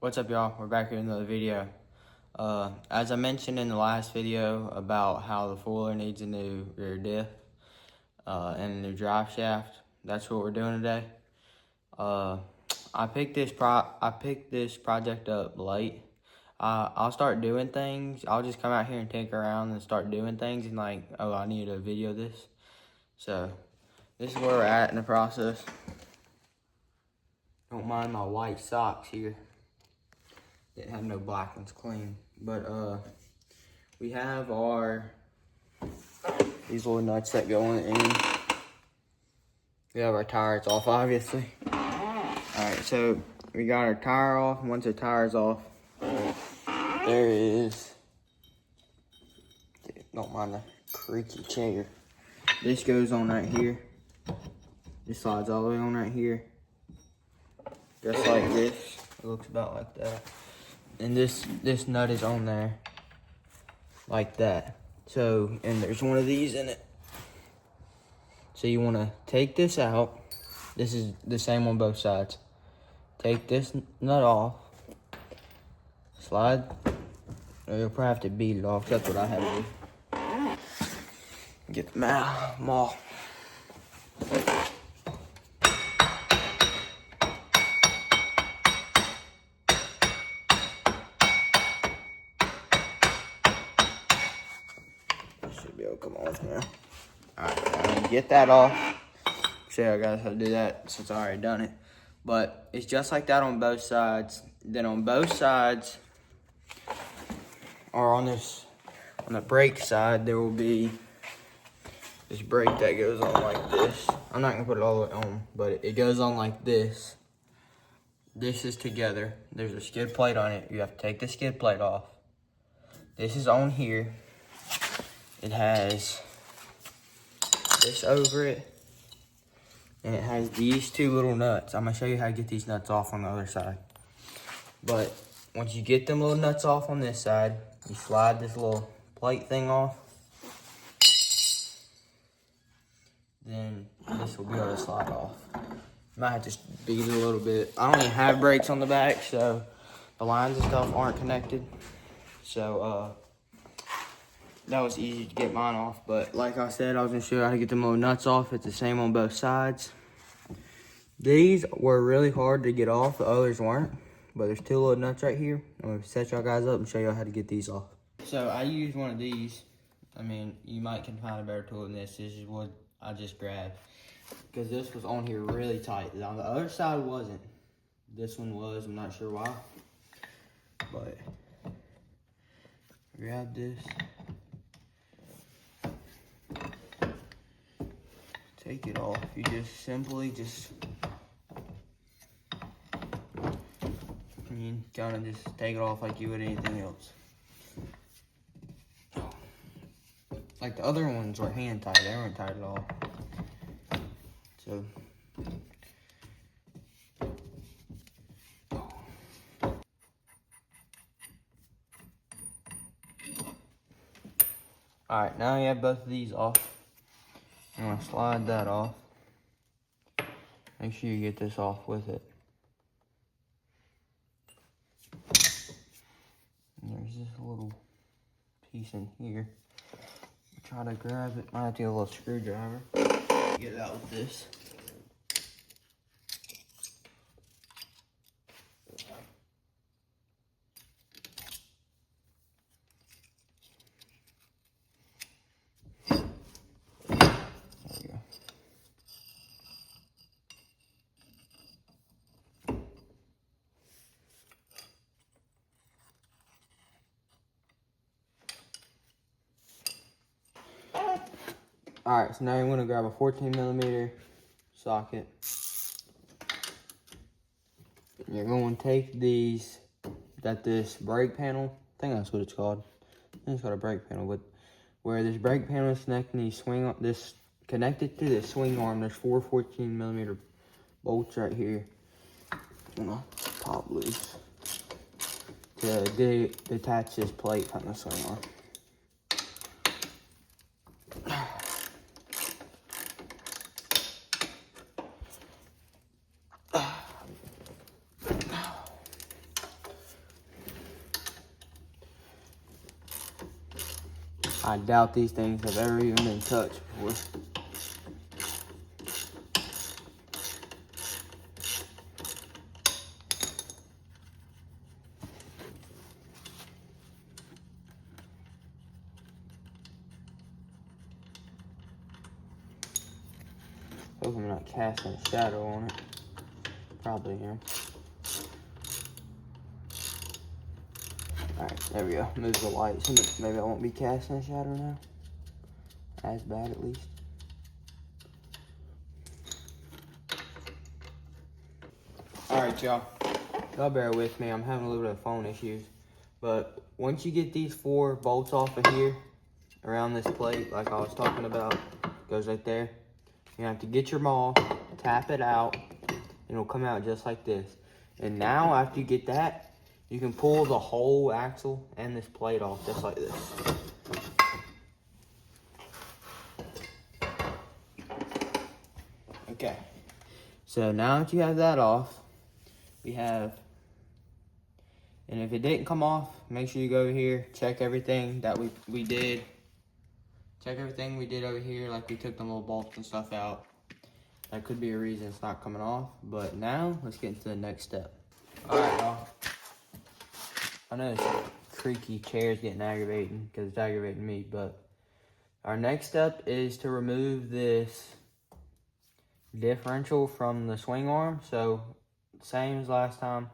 What's up, y'all? We're back here in another video. As I mentioned in the last video about how the Fuller needs a new rear diff and a new drive shaft, that's what we're doing today. I picked this project up late. I'll start doing things. I'll just come out here and tinker around and start doing things and like, oh, I need to video this. So this is where we're at in the process. Don't mind my white socks here. Didn't have no black ones clean, but we have these little nuts that go on the end. We have our tires off, obviously. All right, so we got our tire off. Once the tire's off, there is, don't mind the creaky chair. This goes on right here. This slides all the way on right here, just like this. It looks about like that. And this nut is on there like that. So, and there's one of these in it. So you want to take this out. This is the same on both sides. Take this nut off. Slide. Or you'll probably have to beat it off. That's what I have to do. Get them off. Should be able to come off now. Alright, get that off. Show you guys how to do that since I already done it. But it's just like that on both sides. Then on both sides, or on the brake side, there will be this brake that goes on like this. I'm not gonna put it all the way on, but it goes on like this. This is together. There's a skid plate on it. You have to take the skid plate off. This is on here. It has this over it, and it has these two little nuts. I'm gonna show you how to get these nuts off on the other side. But once you get them little nuts off on this side, you slide this little plate thing off. Then this will be able to slide off. Might have to just beat it a little bit. I don't even have brakes on the back, so the lines and stuff aren't connected. So that was easy to get mine off, but like I said, I was gonna show you how to get them little nuts off. It's the same on both sides. These were really hard to get off, the others weren't, but there's two little nuts right here. I'm gonna set y'all guys up and show y'all how to get these off. So I used one of these. I mean, you might can find a better tool than this. This is what I just grabbed, because this was on here really tight. On the other side wasn't. This one was, I'm not sure why, but grab this. Take it off. You just simply kind of just take it off like you would anything else. Like the other ones were hand tied. They weren't tied at all. So alright, now you have both of these off. I'm gonna slide that off. Make sure you get this off with it. And there's this little piece in here. Try to grab it. Might have to get a little screwdriver. Get it out with this. Alright, so now you're going to grab a 14mm socket. You're going to take these, this brake panel, I think that's what it's called. I think it's called a brake panel, but where this brake panel is connecting these connected to this swing arm, there's four 14mm bolts right here. I'm going to pop loose to detach this plate from the swing arm. I doubt these things have ever even been touched before. Hope I'm not casting a shadow on it. Probably am. Alright, there we go. Move the light. So maybe I won't be casting a shadow now. As bad, at least. Alright, y'all. Y'all bear with me. I'm having a little bit of phone issues. But once you get these 4 bolts off of here, around this plate, like I was talking about, goes right there. You have to get your maul, tap it out, and it'll come out just like this. And now, after you get that, you can pull the whole axle and this plate off just like this. Okay. So now that you have that off, we have, and if it didn't come off, make sure you go over here, check everything that we did. Check everything we did over here, like we took the little bolts and stuff out. That could be a reason it's not coming off, but now let's get into the next step. All right, y'all. I know this creaky chair is getting aggravating because it's aggravating me, but our next step is to remove this differential from the swing arm. So same as last time,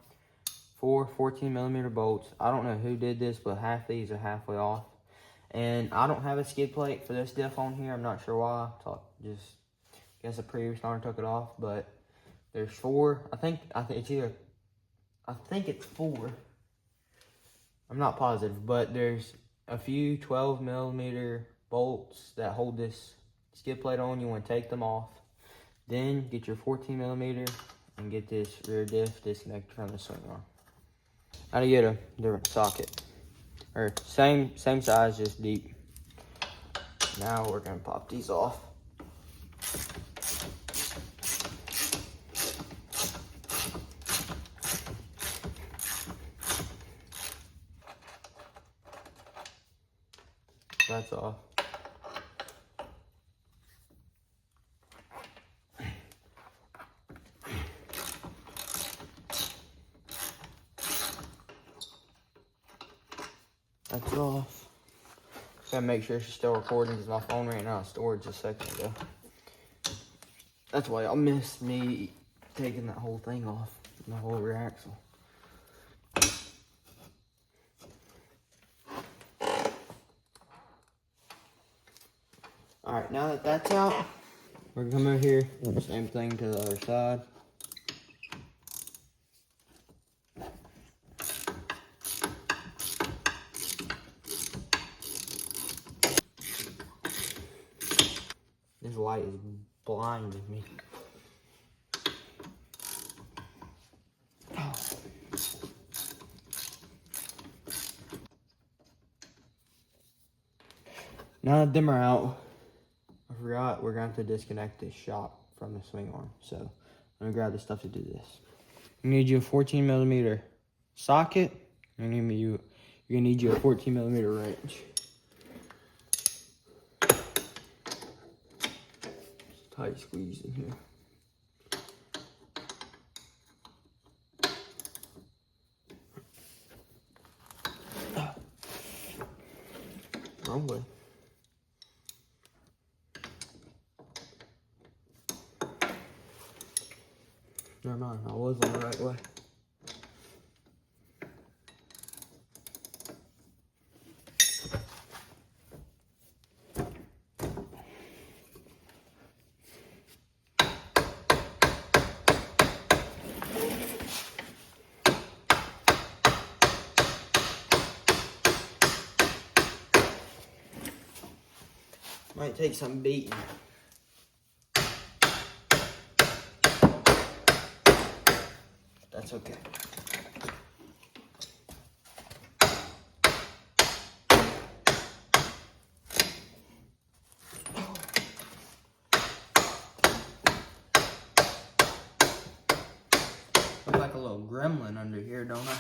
4 14mm bolts. I don't know who did this, but half these are halfway off. And I don't have a skid plate for this diff on here. I'm not sure why. So just guess the previous owner took it off. But there's 4. I think it's 4. I'm not positive, but there's a few 12mm bolts that hold this skid plate on. You want to take them off. Then get your 14mm and get this rear diff disconnected from the swing arm. How to get a different socket. Or same size, just deep. Now we're gonna pop these off. That's off. That's off. Gotta make sure she's still recording because my phone ran out of storage a second ago. That's why y'all missed me taking that whole thing off, the whole rear axle. Alright, now that that's out, we're gonna come over here, same thing to the other side. This light is blinding me. Now that them are out, I forgot we're going to have to disconnect this shock from the swing arm. So I'm going to grab the stuff to do this. You need you a 14mm socket. You're going to need you a 14mm wrench. Tight squeeze in here. Wrong way. Never mind, I was on the right way. Might take some beating. That's okay. Look like a little gremlin under here, don't I?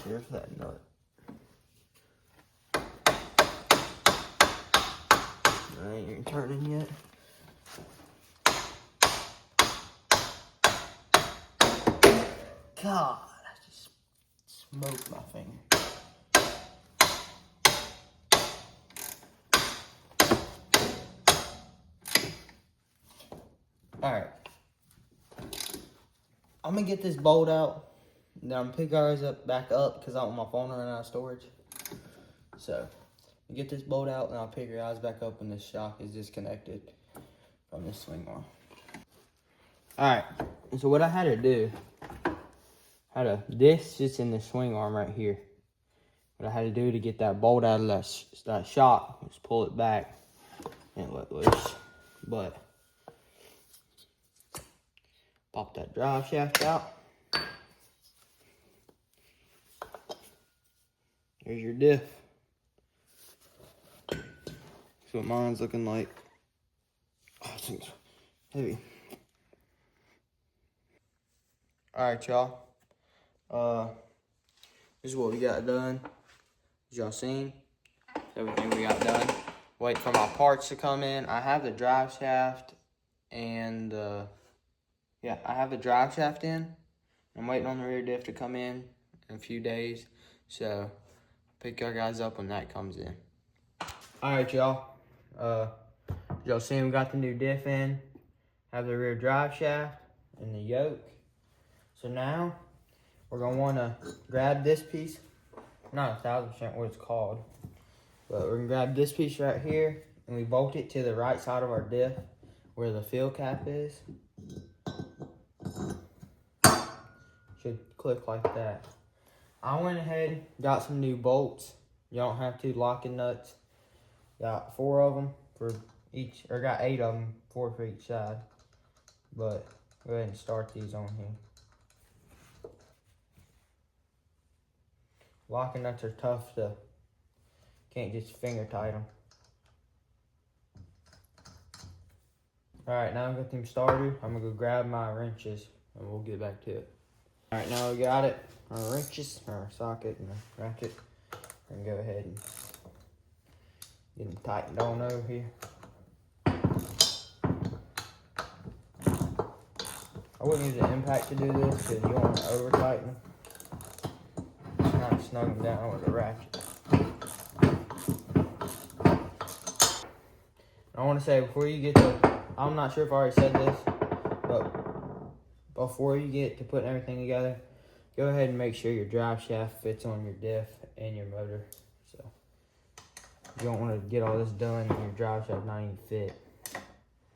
There's that nut. I ain't even turning yet. God, I just smoked my finger. Alright. I'm gonna get this bolt out. Then I'm gonna pick ours back up because I want my phone running out of storage. So, get this bolt out and I'll pick your eyes back up when this shock is disconnected from this swing arm. Alright, so what I had to do, this sits in the swing arm right here. What I had to do to get that bolt out of that shock was pull it back and let loose. But, pop that drive shaft out. There's your diff. That's what mine's looking like. Oh, this thing's heavy. Alright, y'all. This is what we got done. As y'all seen, everything we got done. Wait for my parts to come in. I have the drive shaft and yeah, I have the drive shaft in. I'm waiting on the rear diff to come in a few days. So pick your guys up when that comes in. Alright, y'all. Y'all seen we got the new diff in. Have the rear drive shaft and the yoke. So now we're gonna wanna grab this piece. Not 1000% what it's called. But we're gonna grab this piece right here and we bolt it to the right side of our diff where the fill cap is. Should click like that. I went ahead, got some new bolts. You don't have to locking nuts. Got 4 of them for each, or got 8 of them, 4 for each side. But go ahead and start these on here. Locking nuts are tough to, can't just finger tight them. Alright, now I've got them started. I'm gonna go grab my wrenches and we'll get back to it. Alright, now we got it. Our wrenches, our socket and the ratchet. And go ahead and get them tightened on over here. I wouldn't use an impact to do this because you don't want to over tighten them. Kind of snug them down with a ratchet. I want to say before you get to, I'm not sure if I already said this, but before you get to putting everything together, go ahead and make sure your drive shaft fits on your diff and your motor. So you don't want to get all this done and your drive shaft not even fit.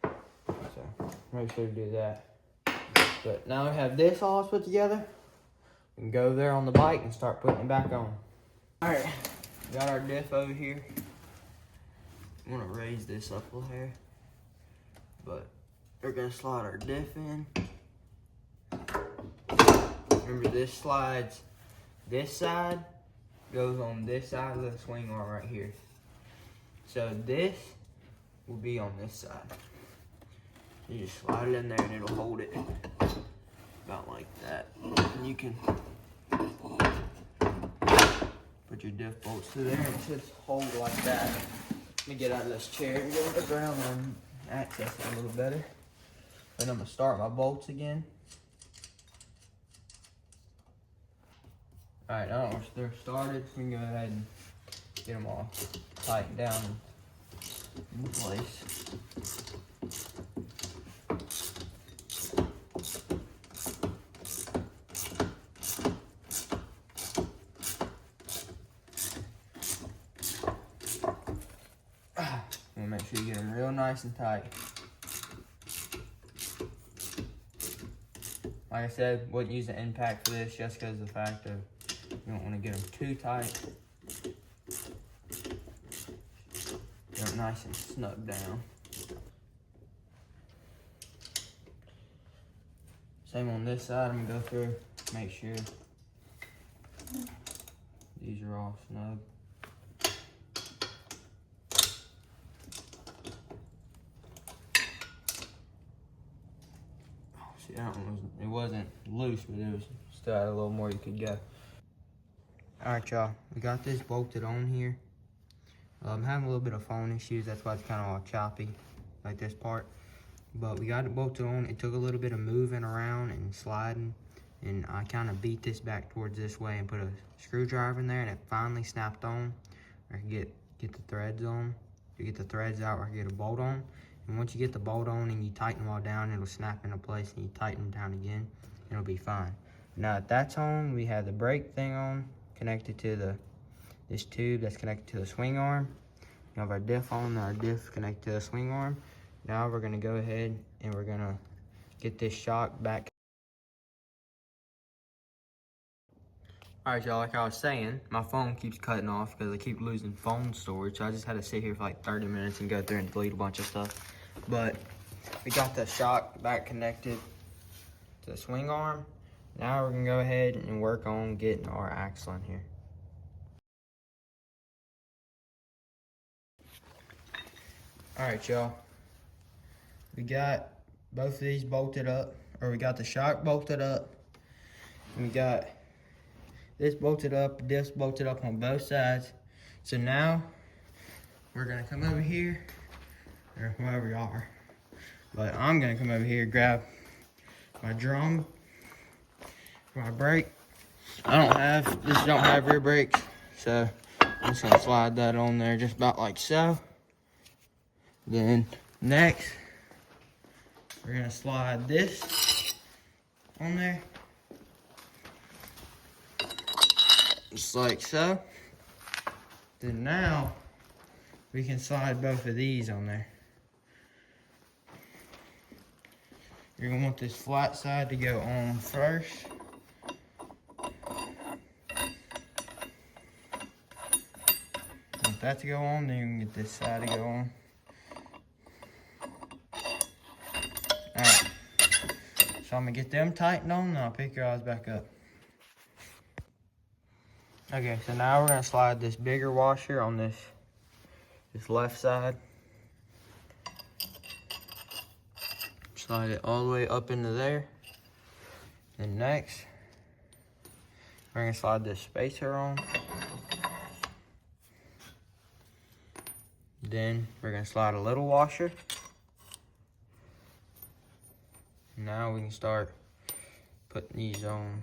So make sure to do that. But now we have this all put together. We can go there on the bike and start putting it back on. Alright, got our diff over here. I'm gonna raise this up a little here. But we're gonna slide our diff in. Remember, this slides, this side goes on this side of the swing arm right here. So this will be on this side. You just slide it in there and it'll hold it about like that. And you can put your diff bolts through there and it should hold like that. Let me get out of this chair and get on the ground and access it a little better. Then I'm gonna start my bolts again. Alright, now once they're started, we can go ahead and get them all tightened down in place. We'll make sure you get them real nice and tight. Like I said, wouldn't use an impact for this just because of the fact of you don't want to get them too tight. Get them nice and snug down. Same on this side, I'm gonna go through, make sure these are all snug. See, that one it wasn't loose, but it was still had a little more you could go. Alright, y'all, we got this bolted on here. I'm having a little bit of phone issues, that's why it's kind of all choppy, like this part. But we got it bolted on. It took a little bit of moving around and sliding, and I kind of beat this back towards this way and put a screwdriver in there, and it finally snapped on. I can get the threads on. To get the threads out, or get a bolt on. And once you get the bolt on and you tighten them all down, it'll snap into place, and you tighten them down again, it'll be fine. Now that that's on, we have the brake thing on, connected to this tube that's connected to the swing arm. We have our diff on, our diff connected to the swing arm. Now we're gonna go ahead and we're gonna get this shock back. All right, y'all, like I was saying, my phone keeps cutting off because I keep losing phone storage. So I just had to sit here for like 30 minutes and go through and delete a bunch of stuff. But we got the shock back connected to the swing arm. Now we're gonna go ahead and work on getting our axle in here. All right, y'all. We got both of these bolted up, or we got the shock bolted up. And we got this bolted up, this bolted up on both sides. So now we're gonna come over here, or wherever you are. But I'm gonna come over here, grab my drum, my brake. This don't have rear brakes, so I'm just gonna slide that on there just about like so. Then next, we're gonna slide this on there, just like so. Then now, we can slide both of these on there. You're gonna want this flat side to go on first. Want that to go on, then you can get this side to go on. Alright, so I'm gonna get them tightened on, and I'll pick your eyes back up. Okay, so now we're gonna slide this bigger washer on this left side. Slide it all the way up into there. And next, we're gonna slide this spacer on. Then we're gonna slide a little washer. Now we can start putting these on.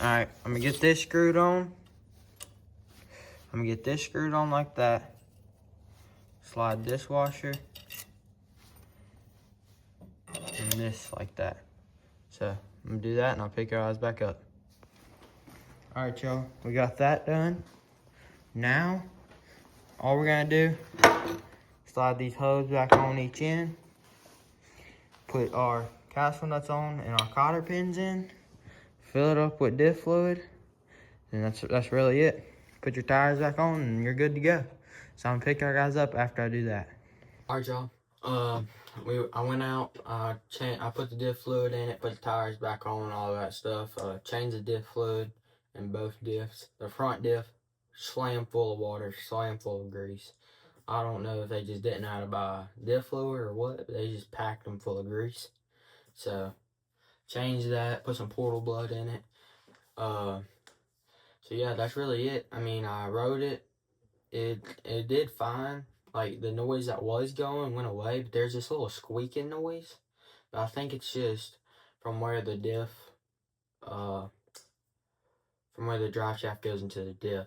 Alright, I'm gonna get this screwed on. I'm gonna get this screwed on like that. Slide this washer. And this like that. So I'm gonna do that and I'll pick your eyes back up. Alright, y'all, we got that done. Now, all we're gonna do, slide these hoses back on each end. Put our castle nuts on and our cotter pins in. Fill it up with diff fluid, and that's really it. Put your tires back on, and you're good to go. So I'm gonna pick our guys up after I do that. All right, y'all. I went out. I put the diff fluid in it, put the tires back on, all that stuff. Changed the diff fluid in both diffs. The front diff, slam full of water, slam full of grease. I don't know if they just didn't know how to buy diff fluid or what, but they just packed them full of grease. So change that, put some portal blood in it. So yeah, that's really it. I mean, I rode it. It did fine. Like, the noise that was going went away, but there's this little squeaking noise. But I think it's just from where the diff, from where the drive shaft goes into the diff.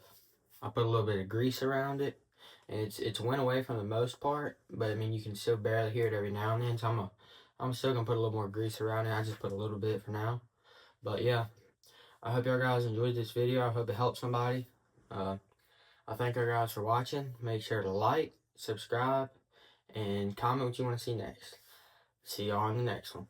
I put a little bit of grease around it, and it's went away from the most part. But I mean, you can still barely hear it every now and then. So I'm still gonna put a little more grease around it. I just put a little bit for now. But yeah, I hope y'all guys enjoyed this video. I hope it helped somebody. I thank you guys for watching. Make sure to like, subscribe, and comment what you want to see next. See y'all in the next one.